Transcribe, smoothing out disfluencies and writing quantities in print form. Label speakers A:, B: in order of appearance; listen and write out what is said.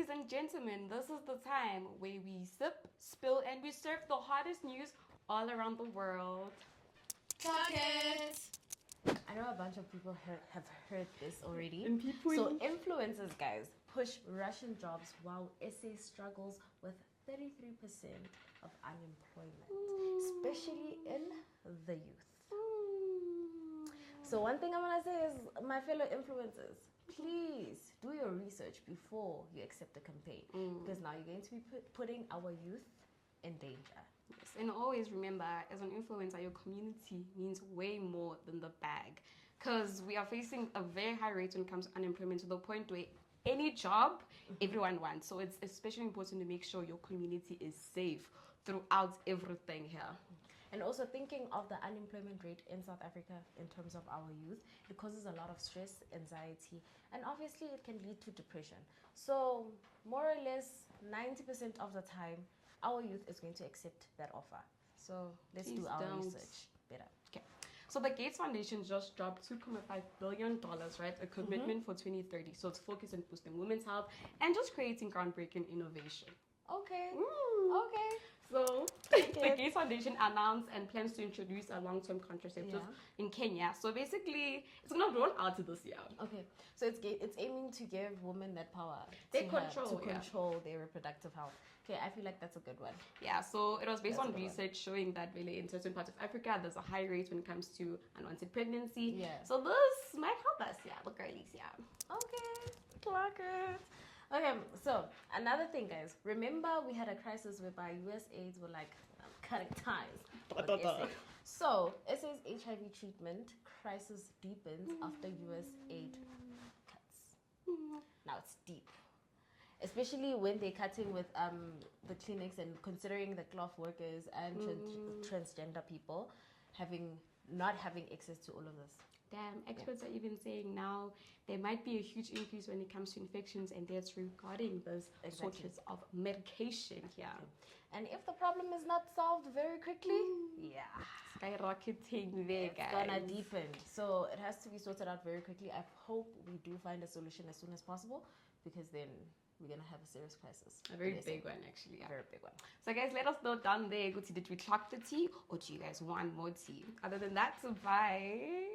A: Ladies and gentlemen, this is the time where we sip, spill, and we serve the hottest news all around the world.
B: Talk it! I know a bunch of people have heard this already.
A: And people...
B: So influencers, guys, push Russian jobs while SA struggles with 33% of unemployment, especially in the youth. So one thing I'm gonna say is, my fellow influencers, please do your research before you accept a campaign, because now you're going to be putting our youth in danger.
A: Yes, and always remember, as an influencer, your community means way more than the bag, because we are facing a very high rate when it comes to unemployment, to the point where any job everyone wants. So it's especially important to make sure your community is safe throughout everything here.
B: And also thinking of the unemployment rate in South Africa in terms of our youth, it causes a lot of stress, anxiety, and obviously it can lead to depression. So more or less 90% of the time, our youth is going to accept that offer. So let's do our research better.
A: Okay. So the Gates Foundation just dropped $2.5 billion, right? A commitment for 2030. So it's focused on boosting women's health and just creating groundbreaking innovation.
B: Okay. Okay.
A: So the Gates Foundation announced and plans to introduce a long-term contraceptive in Kenya. So basically, it's going to roll out this year.
B: Okay. So it's aiming to give women that power
A: to
B: control their reproductive health. Okay, I feel like that's a good one.
A: Yeah, so it was based on research showing that really in certain parts of Africa, there's a high rate when it comes to unwanted pregnancy.
B: Yeah.
A: So this might help us, the girlies,
B: Okay, clock it. Okay, so another thing, guys. Remember, we had a crisis whereby USAID were like cutting ties. So SA's HIV treatment crisis deepens after USAID cuts. Now it's deep, especially when they're cutting with the clinics and considering the cloth workers and transgender people not having access to all of this.
A: Damn, experts are even saying now there might be a huge increase when it comes to infections and deaths regarding this sources of medication here.
B: And if the problem is not solved very quickly,
A: skyrocketing there, guys.
B: It's gonna deepen. So it has to be sorted out very quickly. I hope we do find a solution as soon as possible, because then we're gonna have a serious crisis.
A: A very big one, actually.
B: A very big one.
A: So guys, let us know down there, did we clock the tea or do you guys want more tea? Other than that, bye.